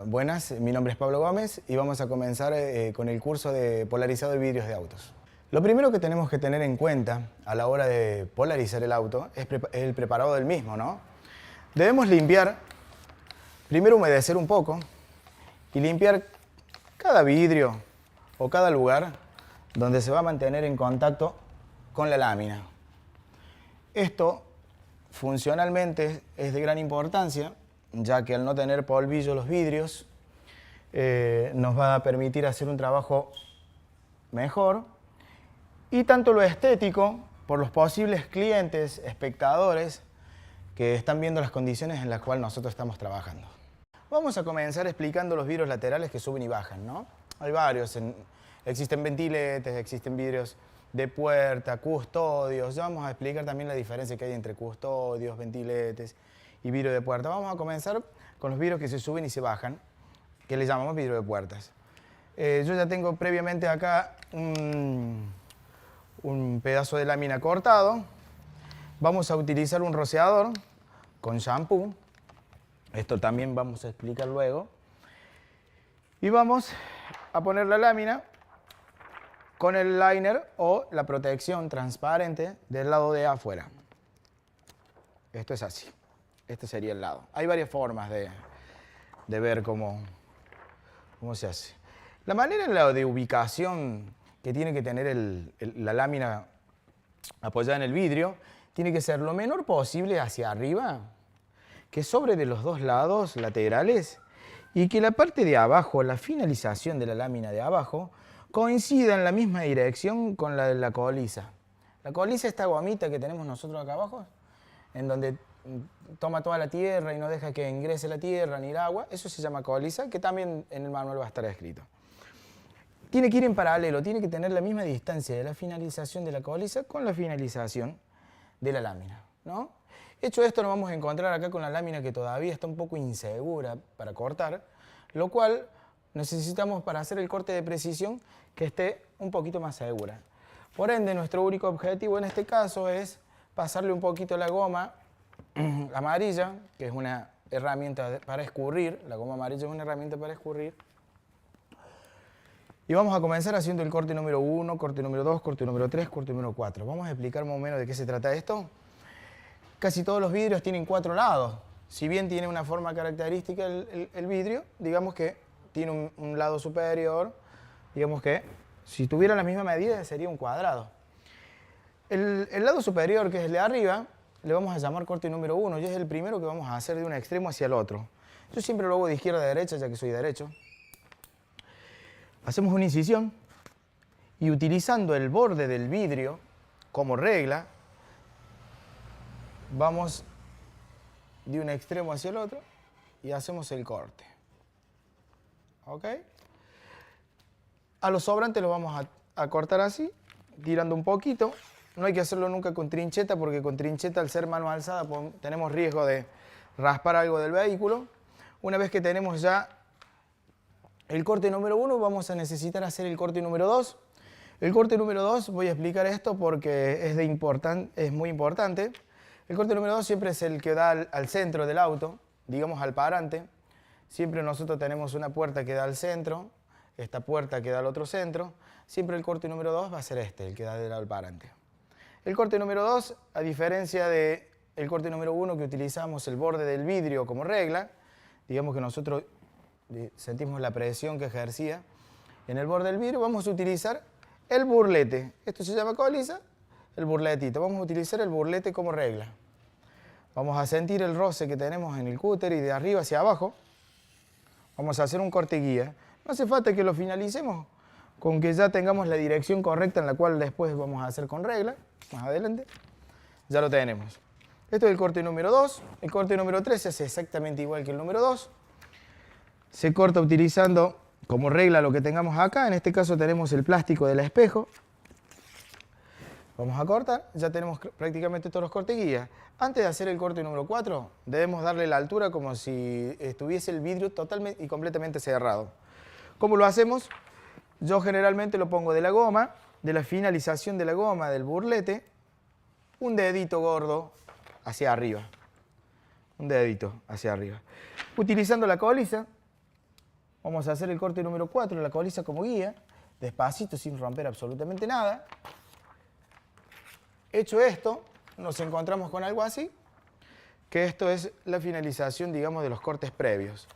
Buenas, mi nombre es Pablo Gómez y vamos a comenzar con el curso de polarizado de vidrios de autos. Lo primero que tenemos que tener en cuenta a la hora de polarizar el auto es el preparado del mismo, ¿no? Debemos limpiar, primero humedecer un poco y limpiar cada vidrio o cada lugar donde se va a mantener en contacto con la lámina. Esto funcionalmente es de gran importancia, ya que al no tener polvillo los vidrios, nos va a permitir hacer un trabajo mejor. Y tanto lo estético, por los posibles clientes, espectadores, que están viendo las condiciones en las cuales nosotros estamos trabajando. Vamos a comenzar explicando los vidrios laterales que suben y bajan, ¿no? Hay varios, existen ventiletes, existen vidrios de puerta, custodios. Ya vamos a explicar también la diferencia que hay entre custodios, ventiletes y vidrio de puerta. Vamos a comenzar con los vidrios que se suben y se bajan, que le llamamos vidrio de puertas. Yo ya tengo previamente acá un pedazo de lámina cortado. Vamos a utilizar un rociador con shampoo. Esto también vamos a explicar luego. Y vamos a poner la lámina con el liner o la protección transparente del lado de afuera. Esto es así. Este sería el lado. Hay varias formas de ver cómo se hace. La manera de ubicación que tiene que tener la lámina apoyada en el vidrio tiene que ser lo menor posible hacia arriba, que sobre de los dos lados laterales y que la parte de abajo, la finalización de la lámina de abajo, coincida en la misma dirección con la de la coliza. La coliza, esta gomita que tenemos nosotros acá abajo, en donde toma toda la tierra y no deja que ingrese la tierra ni el agua, eso se llama coliza, que también en el manual va a estar escrito. Tiene que ir en paralelo, tiene que tener la misma distancia de la finalización de la coliza con la finalización de la lámina, ¿no? Hecho esto, nos vamos a encontrar acá con la lámina que todavía está un poco insegura para cortar, lo cual necesitamos para hacer el corte de precisión que esté un poquito más segura. Por ende, nuestro único objetivo en este caso es pasarle un poquito la goma amarilla, que es una herramienta para escurrir. La goma amarilla es una herramienta para escurrir. Y vamos a comenzar haciendo el corte número 1, corte número 2, corte número 3, corte número 4. Vamos a explicar más o menos de qué se trata esto. Casi todos los vidrios tienen 4 lados. Si bien tiene una forma característica el vidrio, digamos que tiene un lado superior, digamos que si tuviera la misma medida sería un cuadrado. El lado superior, que es el de arriba, le vamos a llamar corte número 1 y es el primero que vamos a hacer de un extremo hacia el otro. Yo siempre lo hago de izquierda a derecha, ya que soy derecho. Hacemos una incisión y utilizando el borde del vidrio como regla, vamos de un extremo hacia el otro y hacemos el corte. ¿Ok? A los sobrantes los vamos a cortar así, tirando un poquito. No hay que hacerlo nunca con trincheta, porque con trincheta, al ser mano alzada, tenemos riesgo de raspar algo del vehículo. Una vez que tenemos ya el corte número 1, vamos a necesitar hacer el corte número 2. El corte número 2, voy a explicar esto porque es muy importante. El corte número 2 siempre es el que da al centro del auto, digamos al parante. Siempre nosotros tenemos una puerta que da al centro, esta puerta que da al otro centro. Siempre el corte número 2 va a ser el que da del lado al parante. El corte número 2, a diferencia del corte número 1 que utilizamos el borde del vidrio como regla, digamos que nosotros sentimos la presión que ejercía en el borde del vidrio, vamos a utilizar el burlete. Esto se llama coliza, el burletito. Vamos a utilizar el burlete como regla. Vamos a sentir el roce que tenemos en el cúter y de arriba hacia abajo. Vamos a hacer un corte guía. No hace falta que lo finalicemos con que ya tengamos la dirección correcta en la cual después vamos a hacer con regla. Más adelante. Ya lo tenemos. Esto es el corte número 2. El corte número 3 se hace exactamente igual que el número 2. Se corta utilizando como regla lo que tengamos acá. En este caso tenemos el plástico del espejo. Vamos a cortar. Ya tenemos prácticamente todos los cortes guías. Antes de hacer el corte número 4, debemos darle la altura como si estuviese el vidrio totalmente y completamente cerrado. ¿Cómo lo hacemos? Yo generalmente lo pongo de la goma, de la finalización de la goma del burlete, un dedito gordo hacia arriba. Un dedito hacia arriba. Utilizando la coliza, Vamos a hacer el corte número 4, la coliza como guía, despacito, sin romper absolutamente nada. Hecho esto, nos encontramos con algo así, que esto es la finalización, digamos, de los cortes previos.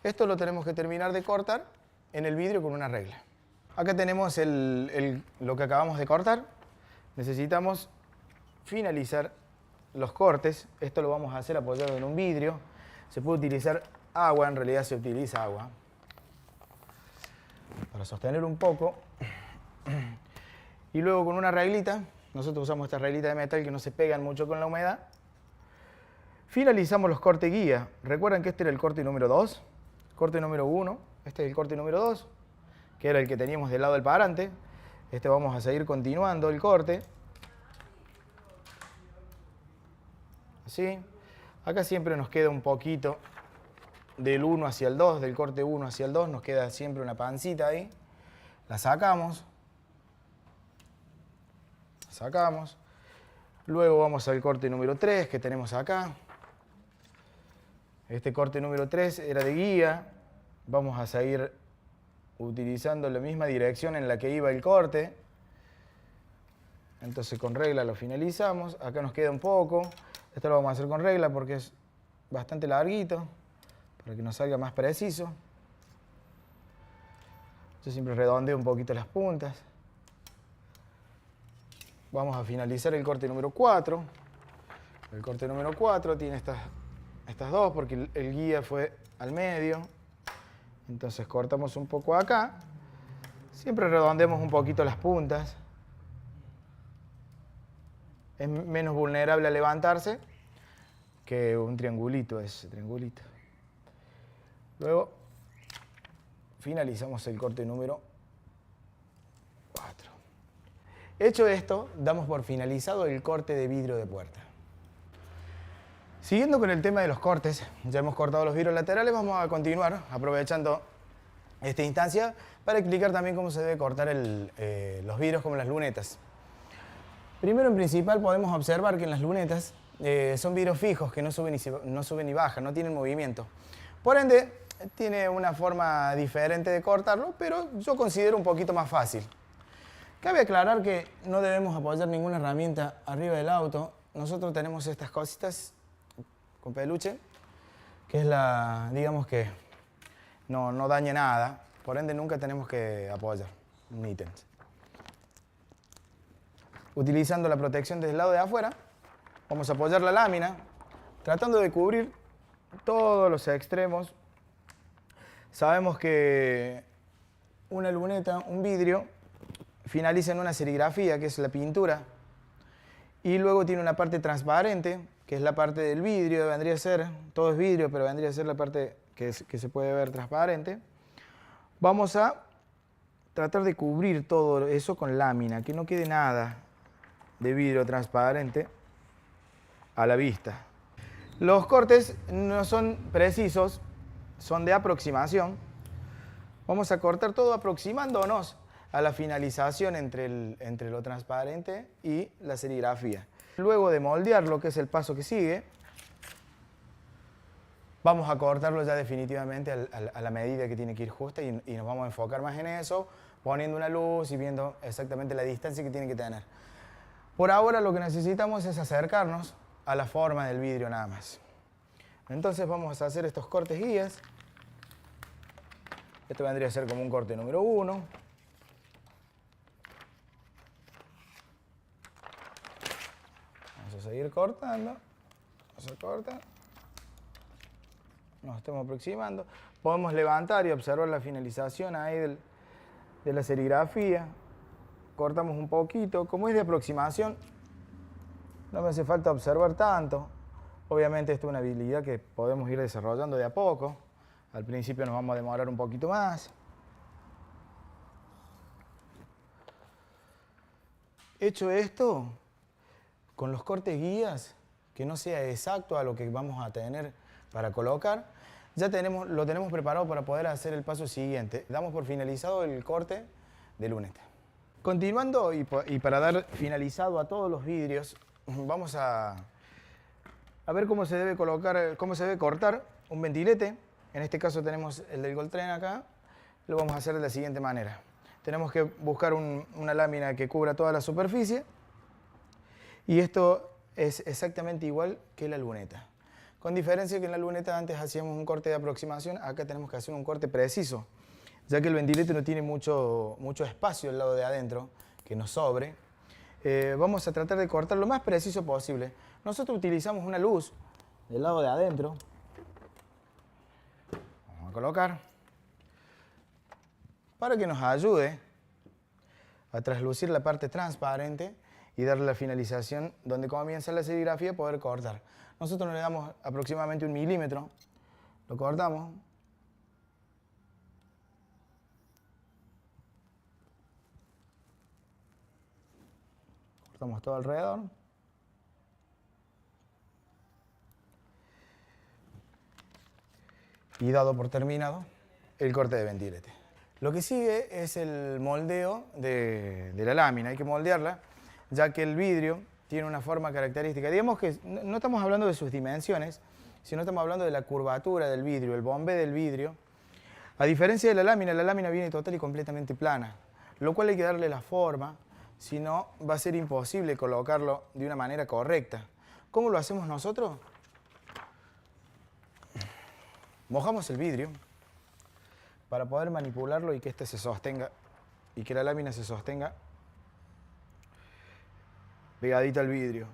Esto lo tenemos que terminar de cortar en el vidrio con una regla. Acá tenemos lo que acabamos de cortar. Necesitamos finalizar los cortes. Esto lo vamos a hacer apoyado en un vidrio. Se puede utilizar agua, en realidad se utiliza agua, para sostener un poco. Y luego con una reglita, nosotros usamos esta reglita de metal que no se pegan mucho con la humedad. Finalizamos los cortes guía. Recuerden que este era el corte número 2, corte número 1, este es el corte número 2, que era el que teníamos del lado del parante. Este vamos a seguir continuando el corte. Así. Acá siempre nos queda un poquito del 1 hacia el 2, del corte 1 hacia el 2, nos queda siempre una pancita ahí. La sacamos. Sacamos. Luego vamos al corte número 3 que tenemos acá. Este corte número 3 era de guía. Vamos a seguir utilizando la misma dirección en la que iba el corte. Entonces con regla lo finalizamos. Acá nos queda un poco. Esto lo vamos a hacer con regla porque es bastante larguito, para que nos salga más preciso. Yo siempre redondeo un poquito las puntas. Vamos a finalizar el corte número 4. El corte número 4 tiene estas dos porque el guía fue al medio. Entonces cortamos un poco acá. Siempre redondeamos un poquito las puntas. Es menos vulnerable a levantarse que un triangulito, ese triangulito. Luego finalizamos el corte número 4. Hecho esto, damos por finalizado el corte de vidrio de puerta. Siguiendo con el tema de los cortes, ya hemos cortado los vidrios laterales, vamos a continuar aprovechando esta instancia para explicar también cómo se debe cortar los vidrios como las lunetas. Primero en principal podemos observar que en las lunetas son vidrios fijos que no suben y bajan, no tienen movimiento. Por ende, tiene una forma diferente de cortarlo, pero yo considero un poquito más fácil. Cabe aclarar que no debemos apoyar ninguna herramienta arriba del auto. Nosotros tenemos estas cositas con peluche, que es digamos que no dañe nada. Por ende, nunca tenemos que apoyar un ítem. Utilizando la protección desde el lado de afuera, vamos a apoyar la lámina, tratando de cubrir todos los extremos. Sabemos que una luneta, un vidrio, finaliza en una serigrafía, que es la pintura, y luego tiene una parte transparente, que es la parte del vidrio, vendría a ser, todo es vidrio, pero vendría a ser la parte que se puede ver transparente. Vamos a tratar de cubrir todo eso con lámina, que no quede nada de vidrio transparente a la vista. Los cortes no son precisos, son de aproximación. Vamos a cortar todo aproximándonos a la finalización entre lo transparente y la serigrafía. Luego de moldear, lo que es el paso que sigue, vamos a cortarlo ya definitivamente a la medida que tiene que ir justa y nos vamos a enfocar más en eso, poniendo una luz y viendo exactamente la distancia que tiene que tener. Por ahora lo que necesitamos es acercarnos a la forma del vidrio nada más. Entonces vamos a hacer estos cortes guías. Esto vendría a ser como un corte número 1. Vamos a seguir cortando. Vamos a cortar. Nos estamos aproximando. Podemos levantar y observar la finalización ahí de la serigrafía. Cortamos un poquito. Como es de aproximación, no me hace falta observar tanto. Obviamente esto es una habilidad que podemos ir desarrollando de a poco. Al principio nos vamos a demorar un poquito más. Hecho esto, con los cortes guías, que no sea exacto a lo que vamos a tener para colocar, ya lo tenemos preparado para poder hacer el paso siguiente. Damos por finalizado el corte de luneta. Continuando y para dar finalizado a todos los vidrios, vamos a ver cómo se debe colocar, cómo se debe cortar un ventilete. En este caso tenemos el del Goltren acá. lo vamos a hacer de la siguiente manera. Tenemos que buscar una lámina que cubra toda la superficie y esto es exactamente igual que la luneta. Con diferencia que en la luneta antes hacíamos un corte de aproximación, acá tenemos que hacer un corte preciso, ya que el ventilete no tiene mucho espacio al lado de adentro que nos sobre. Vamos a tratar de cortar lo más preciso posible. Nosotros utilizamos una luz del lado de adentro. Vamos a colocar para que nos ayude a traslucir la parte transparente y darle la finalización donde comienza la serigrafía, poder cortar. Nosotros le damos aproximadamente 1 milímetro, lo cortamos. Cortamos todo alrededor. Y dado por terminado el corte de ventilete. Lo que sigue es el moldeo de la lámina. Hay que moldearla, ya que el vidrio tiene una forma característica. Digamos que no estamos hablando de sus dimensiones, sino estamos hablando de la curvatura del vidrio, el bombé del vidrio. A diferencia de la lámina viene total y completamente plana, lo cual hay que darle la forma, si no va a ser imposible colocarlo de una manera correcta. ¿Cómo lo hacemos nosotros? Mojamos el vidrio para poder manipularlo y que este se sostenga y que la lámina se sostenga pegadita al vidrio.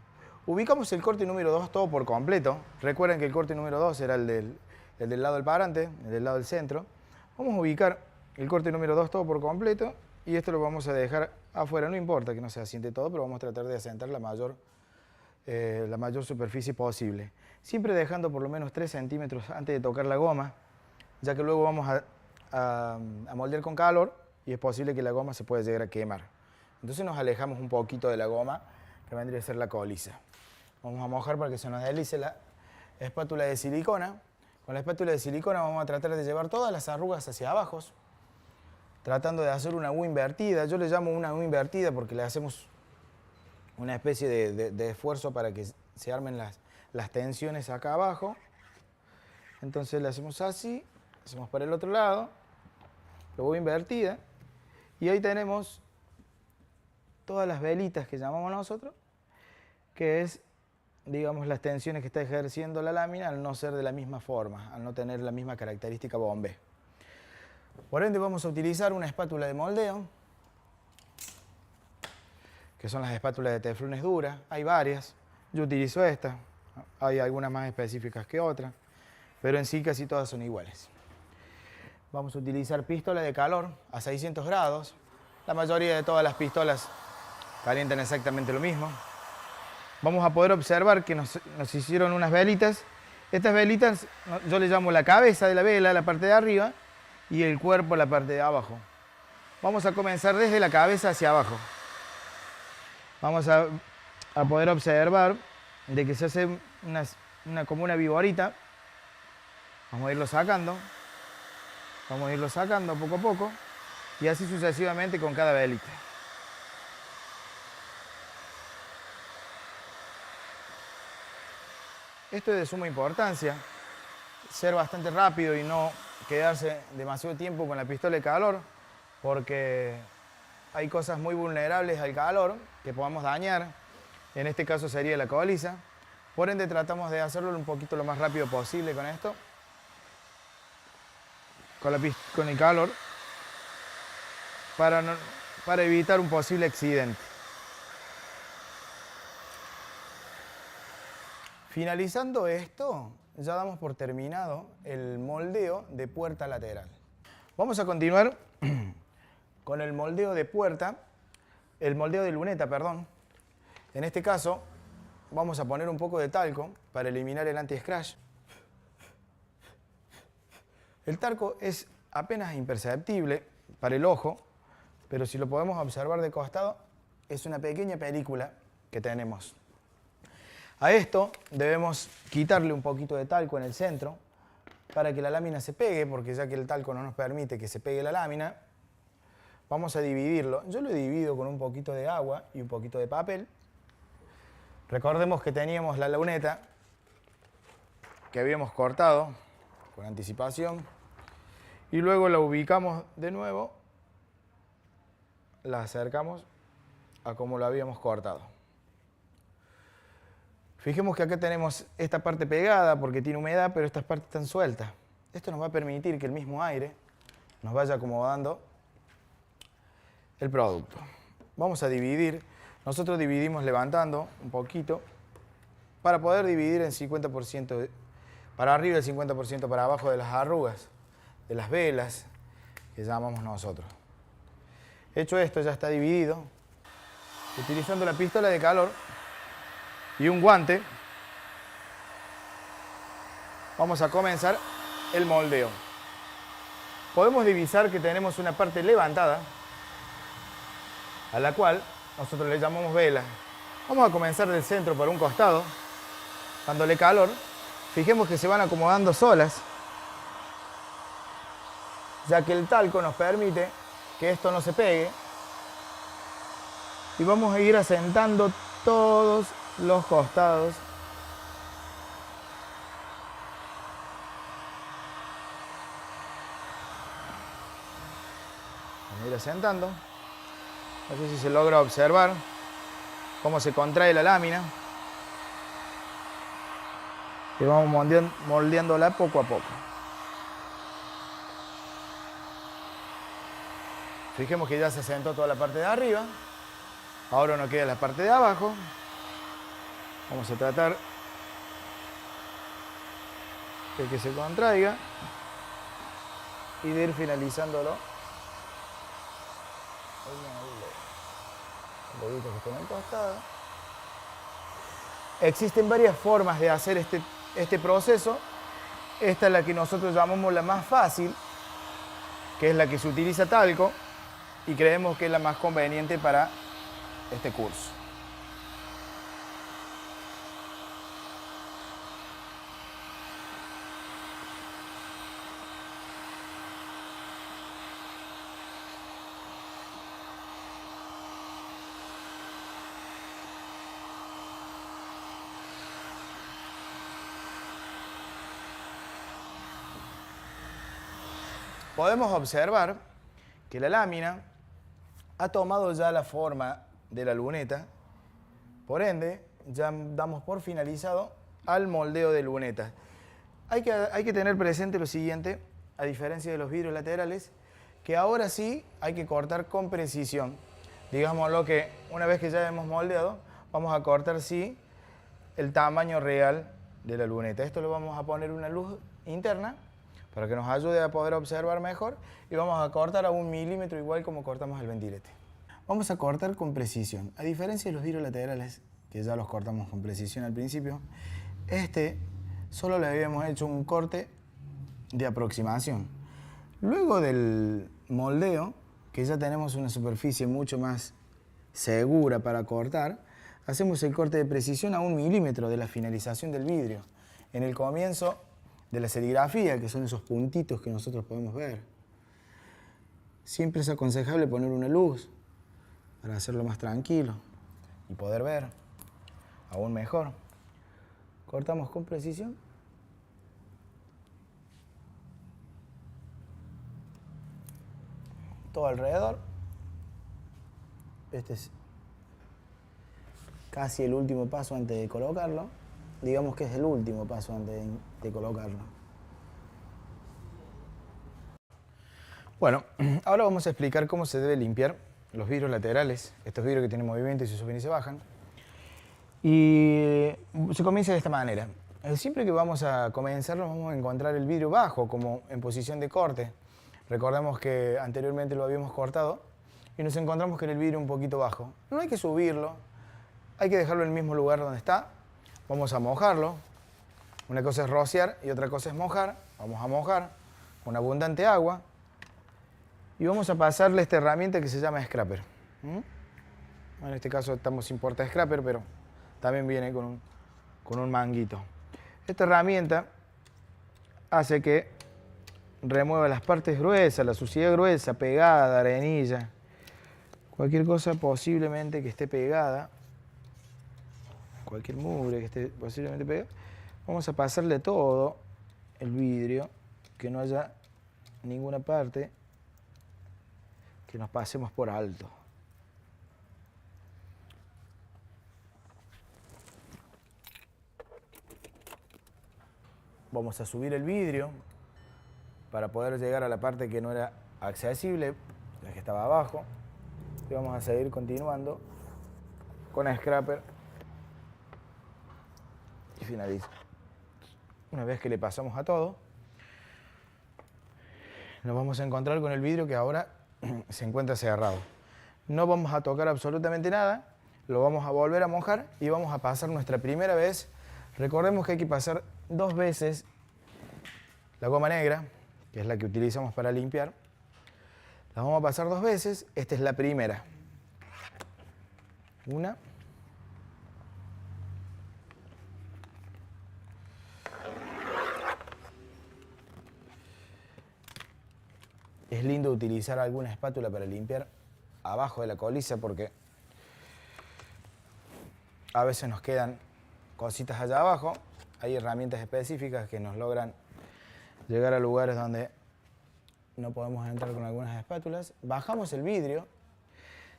Ubicamos el corte número 2 todo por completo. Recuerden que el corte número 2 era el del lado del parante, el del lado del centro. Vamos a ubicar el corte número 2 todo por completo y esto lo vamos a dejar afuera. No importa que no se asiente todo, pero vamos a tratar de asentar la mayor superficie posible. Siempre dejando por lo menos 3 centímetros antes de tocar la goma, ya que luego vamos a moldear con calor y es posible que la goma se pueda llegar a quemar. Entonces nos alejamos un poquito de la goma, que vendría a ser la coliza. Vamos a mojar para que se nos deslice la espátula de silicona. Con la espátula de silicona vamos a tratar de llevar todas las arrugas hacia abajo, tratando de hacer una U invertida. Yo le llamo una U invertida porque le hacemos una especie de esfuerzo para que se armen las tensiones acá abajo. Entonces le hacemos así, hacemos para el otro lado, la U invertida, y ahí tenemos todas las velitas que llamamos nosotros, que es, digamos, las tensiones que está ejerciendo la lámina al no ser de la misma forma, al no tener la misma característica bombé. Por ende vamos a utilizar una espátula de moldeo, que son las espátulas de teflones duras. Hay varias, yo utilizo esta, hay algunas más específicas que otras, pero en sí casi todas son iguales. Vamos a utilizar pistola de calor a 600 grados. La mayoría de todas las pistolas calientan exactamente lo mismo. Vamos a poder observar que nos hicieron unas velitas. Estas velitas yo le llamo la cabeza de la vela, la parte de arriba, y el cuerpo, la parte de abajo. Vamos a comenzar desde la cabeza hacia abajo. Vamos a poder observar de que se hace como una viborita. Vamos a irlo sacando. Vamos a irlo sacando poco a poco. Y así sucesivamente con cada velita. Esto es de suma importancia, ser bastante rápido y no quedarse demasiado tiempo con la pistola de calor, porque hay cosas muy vulnerables al calor que podamos dañar. En este caso sería la coliza. Por ende tratamos de hacerlo un poquito lo más rápido posible con esto, con el calor, para evitar un posible accidente. Finalizando esto, ya damos por terminado el moldeo de puerta lateral. Vamos a continuar con el moldeo de puerta, el moldeo de luneta, perdón. En este caso, vamos a poner un poco de talco para eliminar el anti-scratch. El talco es apenas imperceptible para el ojo, pero si lo podemos observar de costado, es una pequeña película que tenemos. A esto debemos quitarle un poquito de talco en el centro para que la lámina se pegue, porque ya que el talco no nos permite que se pegue la lámina, vamos a dividirlo. Yo lo divido con un poquito de agua y un poquito de papel. Recordemos que teníamos la luneta que habíamos cortado con anticipación y luego la ubicamos de nuevo, la acercamos a como lo habíamos cortado. Fijemos que acá tenemos esta parte pegada porque tiene humedad, pero estas partes están sueltas. Esto nos va a permitir que el mismo aire nos vaya acomodando el producto. Vamos a dividir. Nosotros dividimos levantando un poquito para poder dividir en 50% para arriba y el 50% para abajo de las arrugas, de las velas que llamamos nosotros. Hecho esto, ya está dividido. Utilizando la pistola de calor y un guante, vamos a comenzar el moldeo. Podemos divisar que tenemos una parte levantada, a la cual nosotros le llamamos vela. Vamos a comenzar del centro por un costado, dándole calor. Fijemos que se van acomodando solas, ya que el talco nos permite que esto no se pegue. Y vamos a ir asentando todos los costados. Vamos a ir asentando. No sé si se logra observar cómo se contrae la lámina. Y vamos moldeándola poco a poco. Fijemos que ya se asentó toda la parte de arriba. Ahora nos queda la parte de abajo. Vamos a tratar de que se contraiga y de ir finalizándolo. Un poquito que está en el costado. Existen varias formas de hacer este proceso. Esta es la que nosotros llamamos la más fácil, que es la que se utiliza talco, y creemos que es la más conveniente para este curso. Podemos observar que la lámina ha tomado ya la forma de la luneta, por ende ya damos por finalizado al moldeo de luneta. Hay que tener presente lo siguiente, a diferencia de los vidrios laterales, que ahora sí hay que cortar con precisión. Digámoslo que una vez que ya hemos moldeado, vamos a cortar sí el tamaño real de la luneta. Esto le vamos a poner una luz interna para que nos ayude a poder observar mejor, y vamos a cortar a 1 milímetro igual como cortamos el ventilete. Vamos a cortar con precisión. A diferencia de los vidrios laterales, que ya los cortamos con precisión al principio, solo le habíamos hecho un corte de aproximación. Luego del moldeo, que ya tenemos una superficie mucho más segura para cortar, hacemos el corte de precisión a 1 milímetro de la finalización del vidrio. En el comienzo de la serigrafía, que son esos puntitos que nosotros podemos ver. Siempre es aconsejable poner una luz para hacerlo más tranquilo y poder ver aún mejor. Cortamos con precisión. Todo alrededor. Este es casi el último paso antes de colocarlo. Digamos que es el último paso antes de colocarlo. Bueno, ahora vamos a explicar cómo se debe limpiar los vidrios laterales, estos vidrios que tienen movimiento y se suben y se bajan. Y se comienza de esta manera. Siempre que vamos a comenzarlo vamos a encontrar el vidrio bajo, como en posición de corte. Recordemos que anteriormente lo habíamos cortado y nos encontramos con el vidrio un poquito bajo. No hay que subirlo, hay que dejarlo en el mismo lugar donde está. Vamos a mojarlo. Una cosa es rociar y otra cosa es mojar. Vamos a mojar con abundante agua y vamos a pasarle esta herramienta que se llama scraper. En este caso estamos sin porta scraper, pero también viene con un manguito. Esta herramienta hace que remueva las partes gruesas, la suciedad gruesa, pegada, arenilla, cualquier cosa posiblemente que esté pegada, cualquier mugre que esté posiblemente pegada. Vamos a pasarle todo el vidrio, que no haya ninguna parte que nos pasemos por alto. Vamos a subir el vidrio para poder llegar a la parte que no era accesible, la que estaba abajo. Y vamos a seguir continuando con el scraper y finaliza. Una vez que le pasamos a todo, nos vamos a encontrar con el vidrio que ahora se encuentra cerrado. No vamos a tocar absolutamente nada, lo vamos a volver a mojar y vamos a pasar nuestra primera vez. Recordemos que hay que pasar 2 veces la goma negra, que es la que utilizamos para limpiar. La vamos a pasar 2 veces, esta es la primera. Una. Es lindo utilizar alguna espátula para limpiar abajo de la coliza porque a veces nos quedan cositas allá abajo. Hay herramientas específicas que nos logran llegar a lugares donde no podemos entrar con algunas espátulas. Bajamos el vidrio,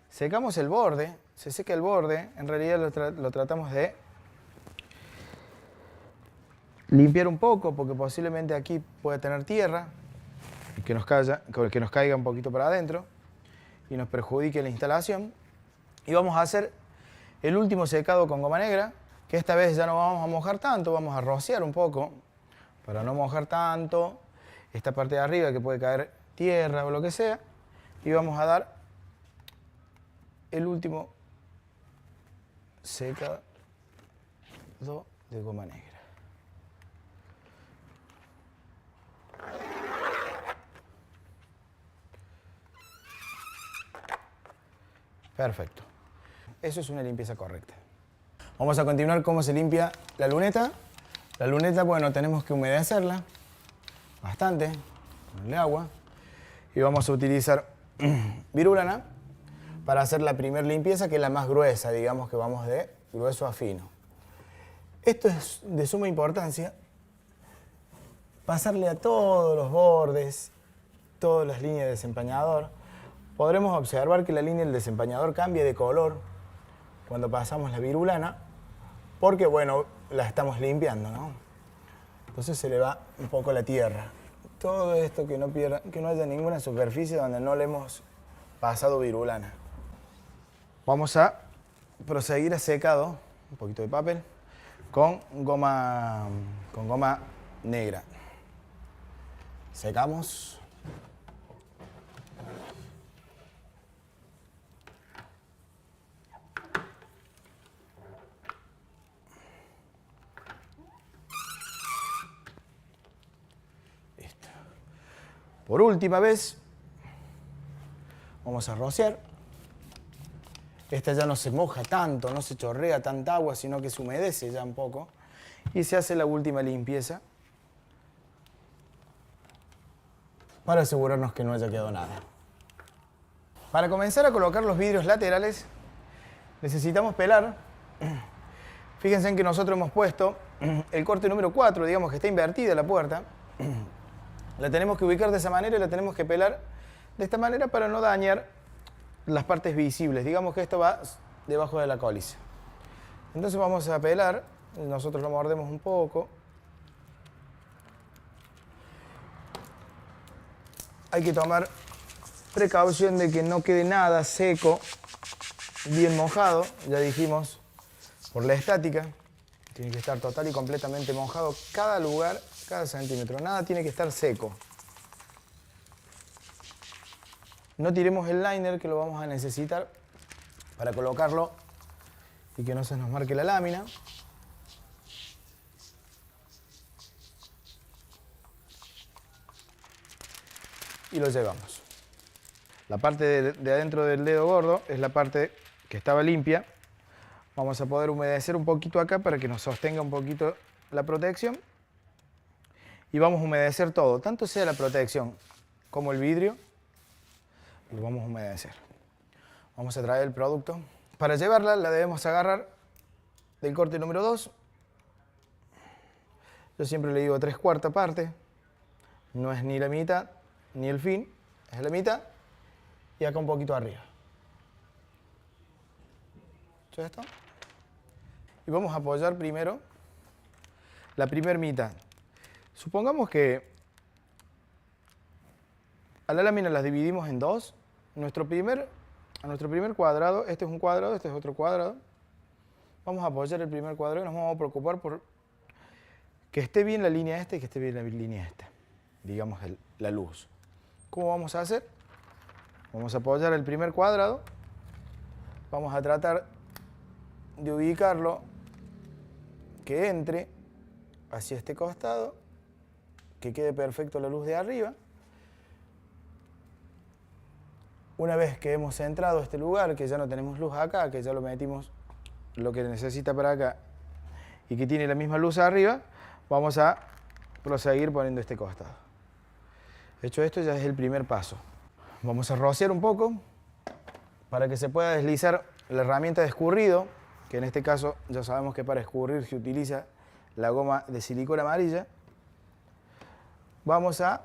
secamos el borde, se seca el borde. En realidad lo tratamos de limpiar un poco porque posiblemente aquí puede tener tierra y que nos caiga un poquito para adentro y nos perjudique la instalación. Y vamos a hacer el último secado con goma negra, que esta vez ya no vamos a mojar tanto, vamos a rociar un poco para no mojar tanto esta parte de arriba que puede caer tierra o lo que sea. Y vamos a dar el último secado de goma negra. Perfecto. Eso es una limpieza correcta. Vamos a continuar cómo se limpia la luneta. La luneta, bueno, tenemos que humedecerla bastante, ponerle agua. Y vamos a utilizar virulana para hacer la primera limpieza, que es la más gruesa, digamos que vamos de grueso a fino. Esto es de suma importancia, pasarle a todos los bordes, todas las líneas de desempañador. Podremos observar que la línea del desempañador cambia de color cuando pasamos la virulana, porque, bueno, la estamos limpiando, ¿no? Entonces se le va un poco la tierra. Todo esto que no haya ninguna superficie donde no le hemos pasado virulana. Vamos a proseguir a secado, un poquito de papel, con goma negra. Secamos. Por última vez, vamos a rociar. Esta ya no se moja tanto, no se chorrea tanta agua, sino que se humedece ya un poco. Y se hace la última limpieza para asegurarnos que no haya quedado nada. Para comenzar a colocar los vidrios laterales, necesitamos pelar. Fíjense en que nosotros hemos puesto el corte número 4, digamos que está invertida la puerta. La tenemos que ubicar de esa manera y la tenemos que pelar de esta manera para no dañar las partes visibles. Digamos que esto va debajo de la cólice. Entonces vamos a pelar, nosotros lo mordemos un poco. Hay que tomar precaución de que no quede nada seco, bien mojado, ya dijimos, por la estática. Tiene que estar total y completamente mojado cada lugar, cada centímetro. Nada tiene que estar seco. No tiremos el liner, que lo vamos a necesitar para colocarlo y que no se nos marque la lámina. Y lo llevamos. La parte de adentro del dedo gordo es la parte que estaba limpia. Vamos a poder humedecer un poquito acá para que nos sostenga un poquito la protección. Y vamos a humedecer todo, tanto sea la protección como el vidrio. Lo vamos a humedecer. Vamos a traer el producto. Para llevarla la debemos agarrar del corte número 2. Yo siempre le digo 3/4 parte. No es ni la mitad ni el fin, es la mitad, y acá un poquito arriba. ¿Hecho esto? Y vamos a apoyar primero la primera mitad. Supongamos que a la lámina las dividimos en dos. A nuestro primer cuadrado, este es un cuadrado, este es otro cuadrado. Vamos a apoyar el primer cuadrado y nos vamos a preocupar por que esté bien la línea esta y que esté bien la línea esta. Digamos la luz. ¿Cómo vamos a hacer? Vamos a apoyar el primer cuadrado. Vamos a tratar de ubicarlo que entre hacia este costado, que quede perfecto la luz de arriba. Una vez que hemos centrado este lugar, que ya no tenemos luz acá, que ya lo metimos lo que necesita para acá y que tiene la misma luz arriba, vamos a proseguir poniendo este costado. Hecho esto, ya es el primer paso. Vamos a rociar un poco para que se pueda deslizar la herramienta de escurrido, que en este caso ya sabemos que para escurrir se utiliza la goma de silicona amarilla. Vamos a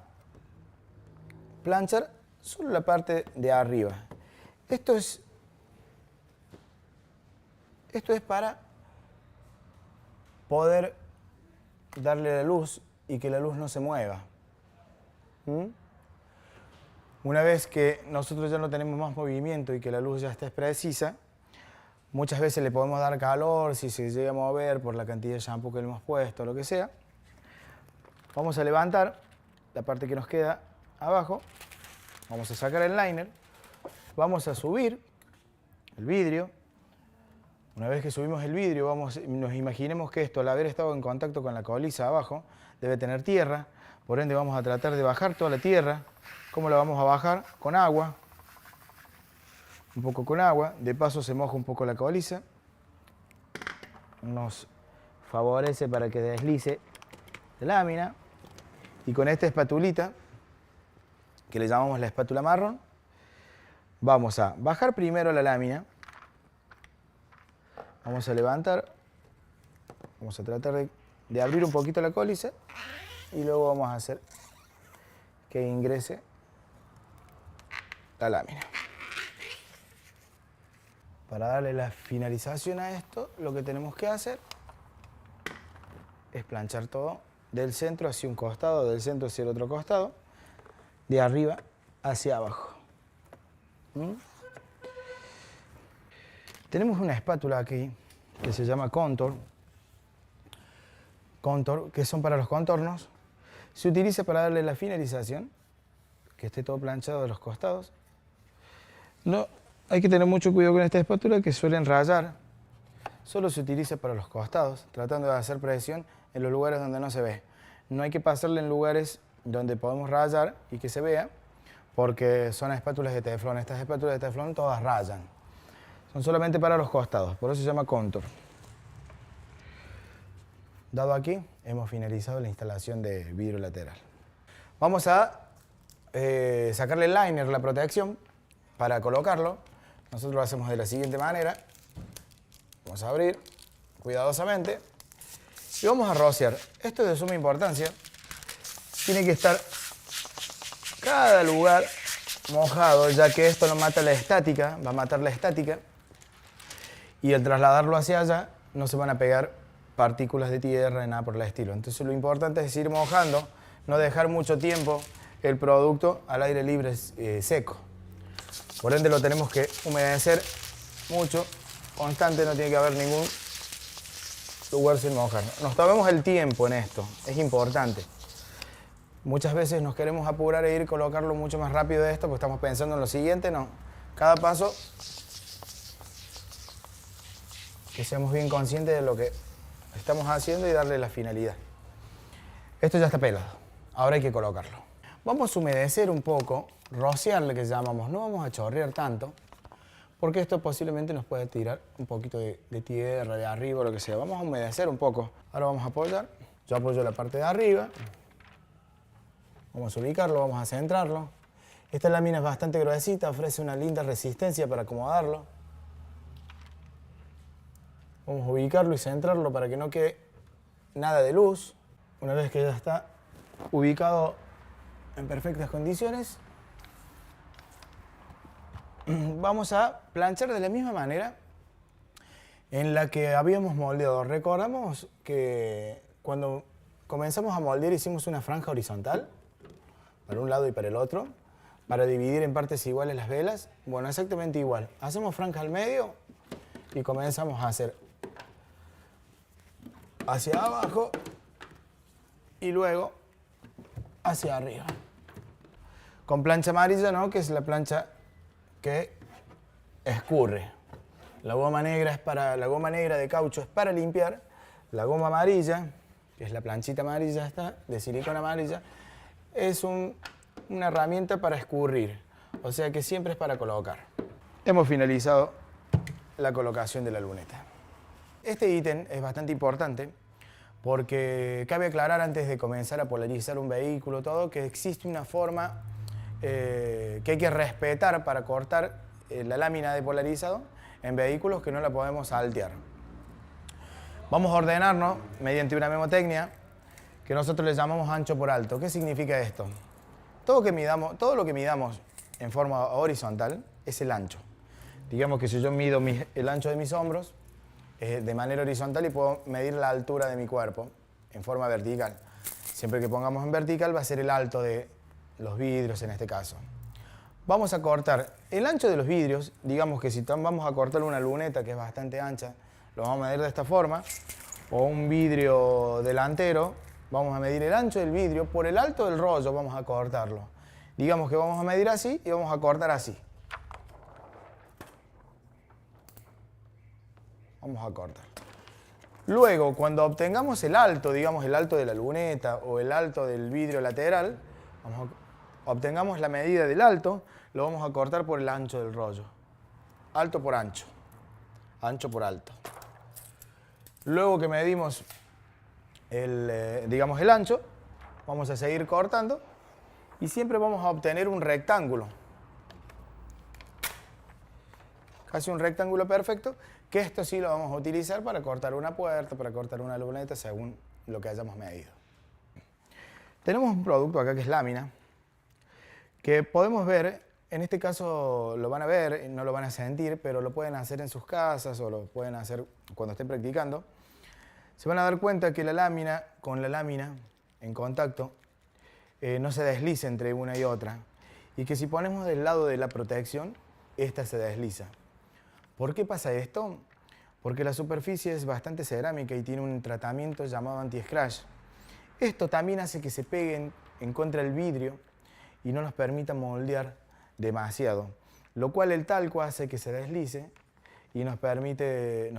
planchar solo la parte de arriba. Esto es para poder darle la luz y que la luz no se mueva. Una vez que nosotros ya no tenemos más movimiento y que la luz ya está precisa, muchas veces le podemos dar calor si se llega a mover por la cantidad de shampoo que le hemos puesto o lo que sea. Vamos a levantar la parte que nos queda abajo. Vamos a sacar el liner. Vamos a subir el vidrio. Una vez que subimos el vidrio, nos imaginemos que esto, al haber estado en contacto con la coliza abajo, debe tener tierra. Por ende, vamos a tratar de bajar toda la tierra. ¿Cómo la vamos a bajar? Con agua. Un poco con agua. De paso se moja un poco la coliza. Nos favorece para que deslice la lámina. Y con esta espatulita, que le llamamos la espátula marrón, vamos a bajar primero la lámina. Vamos a levantar. Vamos a tratar de abrir un poquito la cólice. Y luego vamos a hacer que ingrese la lámina. Para darle la finalización a esto, lo que tenemos que hacer es planchar todo del centro hacia un costado, del centro hacia el otro costado, de arriba hacia abajo. Tenemos una espátula aquí que se llama Contour, que son para los contornos. Se utiliza para darle la finalización, que esté todo planchado de los costados. No, hay que tener mucho cuidado con esta espátula, que suelen rayar. Solo se utiliza para los costados, tratando de hacer presión en los lugares donde no se ve. No hay que pasarle en lugares donde podemos rayar y que se vea, porque son espátulas de teflón. Estas espátulas de teflón todas rayan. Son solamente para los costados, por eso se llama Contour. Dado aquí, hemos finalizado la instalación de vidrio lateral. Vamos a sacarle el liner, la protección, para colocarlo. Nosotros lo hacemos de la siguiente manera. Vamos a abrir cuidadosamente y vamos a rociar. Esto es de suma importancia. Tiene que estar cada lugar mojado, ya que esto no mata la estática, va a matar la estática. Y al trasladarlo hacia allá, no se van a pegar partículas de tierra, nada por el estilo. Entonces lo importante es ir mojando, no dejar mucho tiempo el producto al aire libre seco. Por ende lo tenemos que humedecer mucho, constante, no tiene que haber ningún lugar sin mojar. Nos tomemos el tiempo en esto, es importante. Muchas veces nos queremos apurar e ir a colocarlo mucho más rápido de esto, porque estamos pensando en lo siguiente, no. Cada paso, que seamos bien conscientes de lo que estamos haciendo y darle la finalidad. Esto ya está pelado, ahora hay que colocarlo. Vamos a humedecer un poco, rociarle que llamamos, no vamos a chorrear tanto, porque esto posiblemente nos puede tirar un poquito de tierra de arriba o lo que sea. Vamos a humedecer un poco. Ahora vamos a apoyar, yo apoyo la parte de arriba, vamos a ubicarlo, vamos a centrarlo. Esta lámina es bastante gruesita, ofrece una linda resistencia para acomodarlo. Vamos a ubicarlo y centrarlo para que no quede nada de luz. Una vez que ya está ubicado en perfectas condiciones. Vamos a planchar de la misma manera en la que habíamos moldeado. Recordamos que cuando comenzamos a moldear hicimos una franja horizontal para un lado y para el otro, para dividir en partes iguales las velas. Bueno, exactamente igual. Hacemos franja al medio y comenzamos a hacer hacia abajo y luego hacia arriba. Con plancha amarilla, ¿no? Que es la plancha que escurre. La goma negra de caucho es para limpiar. La goma amarilla, que es la planchita amarilla esta, de silicona amarilla, es una herramienta para escurrir. O sea que siempre es para colocar. Hemos finalizado la colocación de la luneta. Este ítem es bastante importante porque cabe aclarar antes de comenzar a polarizar un vehículo, todo, que existe una forma que hay que respetar para cortar la lámina de polarizado en vehículos que no la podemos saltear. Vamos a ordenarnos mediante una memotecnia que nosotros le llamamos ancho por alto. ¿Qué significa esto? Todo lo que midamos en forma horizontal es el ancho. Digamos que si yo mido el ancho de mis hombros de manera horizontal y puedo medir la altura de mi cuerpo en forma vertical. Siempre que pongamos en vertical va a ser el alto de los vidrios en este caso. Vamos a cortar el ancho de los vidrios, digamos que si vamos a cortar una luneta que es bastante ancha, lo vamos a medir de esta forma, o un vidrio delantero, vamos a medir el ancho del vidrio, por el alto del rollo vamos a cortarlo. Digamos que vamos a medir así y vamos a cortar así. Vamos a cortar. Luego, cuando obtengamos el alto, digamos el alto de la luneta o el alto del vidrio lateral, obtengamos la medida del alto, lo vamos a cortar por el ancho del rollo. Alto por ancho. Ancho por alto. Luego que medimos digamos el ancho, vamos a seguir cortando y siempre vamos a obtener un rectángulo. Casi un rectángulo perfecto, que esto sí lo vamos a utilizar para cortar una puerta, para cortar una luneta, según lo que hayamos medido. Tenemos un producto acá que es lámina, que podemos ver, en este caso lo van a ver, no lo van a sentir, pero lo pueden hacer en sus casas o lo pueden hacer cuando estén practicando. Se van a dar cuenta que la lámina con la lámina en contacto no se desliza entre una y otra y que si ponemos del lado de la protección, esta se desliza. ¿Por qué pasa esto? Porque la superficie es bastante cerámica y tiene un tratamiento llamado anti-scratch. Esto también hace que se peguen en contra del vidrio y no nos permita moldear demasiado, lo cual el talco hace que se deslice y nos permite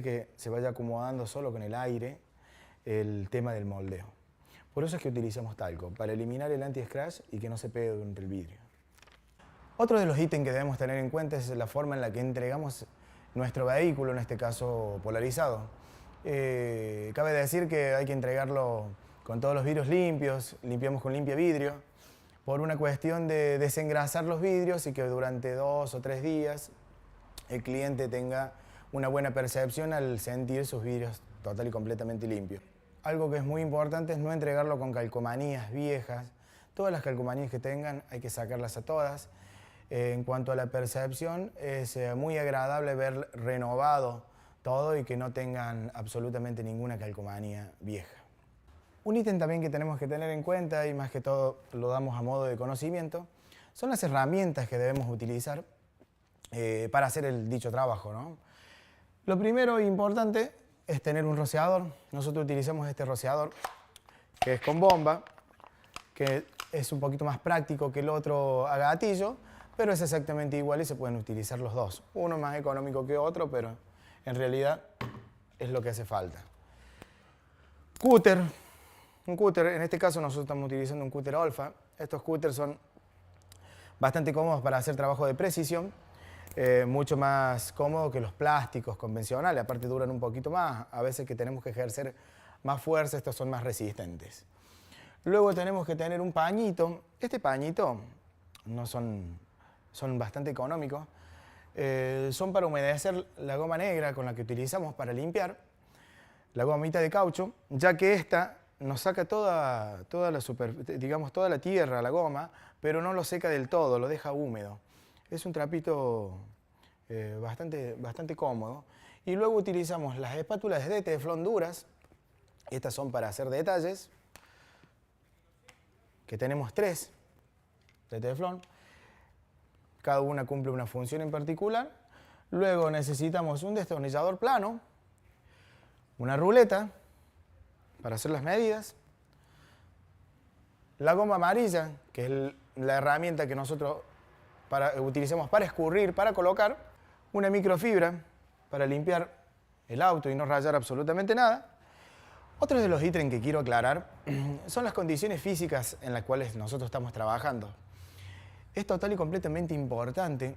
que se vaya acomodando solo con el aire el tema del moldeo. Por eso es que utilizamos talco, para eliminar el anti-scratch y que no se pegue contra el vidrio. Otro de los ítems que debemos tener en cuenta es la forma en la que entregamos nuestro vehículo, en este caso polarizado. Cabe decir que hay que entregarlo con todos los vidrios limpios, limpiamos con limpia vidrio, por una cuestión de desengrasar los vidrios y que durante 2 o 3 días el cliente tenga una buena percepción al sentir sus vidrios total y completamente limpios. Algo que es muy importante es no entregarlo con calcomanías viejas. Todas las calcomanías que tengan hay que sacarlas a todas. En cuanto a la percepción, es muy agradable ver renovado todo y que no tengan absolutamente ninguna calcomanía vieja. Un ítem también que tenemos que tener en cuenta, y más que todo lo damos a modo de conocimiento, son las herramientas que debemos utilizar para hacer el dicho trabajo, ¿no? Lo primero e importante es tener un rociador. Nosotros utilizamos este rociador que es con bomba, que es un poquito más práctico que el otro a gatillo, pero es exactamente igual y se pueden utilizar los dos. Uno más económico que otro, pero en realidad es lo que hace falta. Cúter. Un cúter, en este caso nosotros estamos utilizando un cúter Olfa. Estos cúters son bastante cómodos para hacer trabajo de precisión, mucho más cómodo que los plásticos convencionales, aparte duran un poquito más, a veces que tenemos que ejercer más fuerza, estos son más resistentes. Luego tenemos que tener un pañito. Este pañito son bastante económicos, son para humedecer la goma negra con la que utilizamos para limpiar, la gomita de caucho, ya que esta nos saca toda la tierra, la goma, pero no lo seca del todo, lo deja húmedo. Es un trapito bastante cómodo. Y luego utilizamos las espátulas de teflón duras. Estas son para hacer detalles, que tenemos 3 de teflón. Cada una cumple una función en particular. Luego necesitamos un destornillador plano, una ruleta para hacer las medidas, la goma amarilla, que es la herramienta que nosotros utilizamos para escurrir, para colocar, una microfibra para limpiar el auto y no rayar absolutamente nada. Otro de los ítems que quiero aclarar son las condiciones físicas en las cuales nosotros estamos trabajando. Es total y completamente importante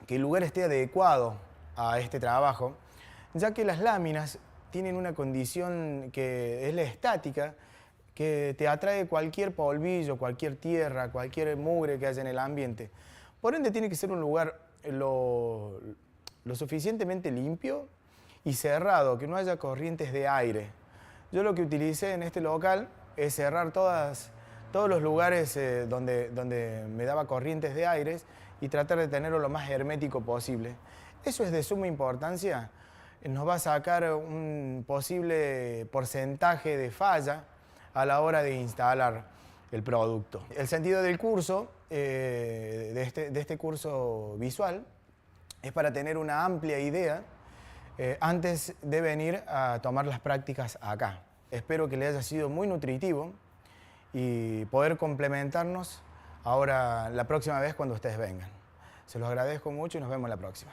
que el lugar esté adecuado a este trabajo, ya que las láminas tienen una condición que es la estática, que te atrae cualquier polvillo, cualquier tierra, cualquier mugre que haya en el ambiente. Por ende, tiene que ser un lugar lo suficientemente limpio y cerrado, que no haya corrientes de aire. Yo lo que utilicé en este local es cerrar todos los lugares donde me daba corrientes de aire y tratar de tenerlo lo más hermético posible. Eso es de suma importancia. Nos va a sacar un posible porcentaje de falla a la hora de instalar el producto. El sentido del curso, de este curso visual, es para tener una amplia idea antes de venir a tomar las prácticas acá. Espero que les haya sido muy nutritivo y poder complementarnos ahora la próxima vez cuando ustedes vengan. Se los agradezco mucho y nos vemos la próxima.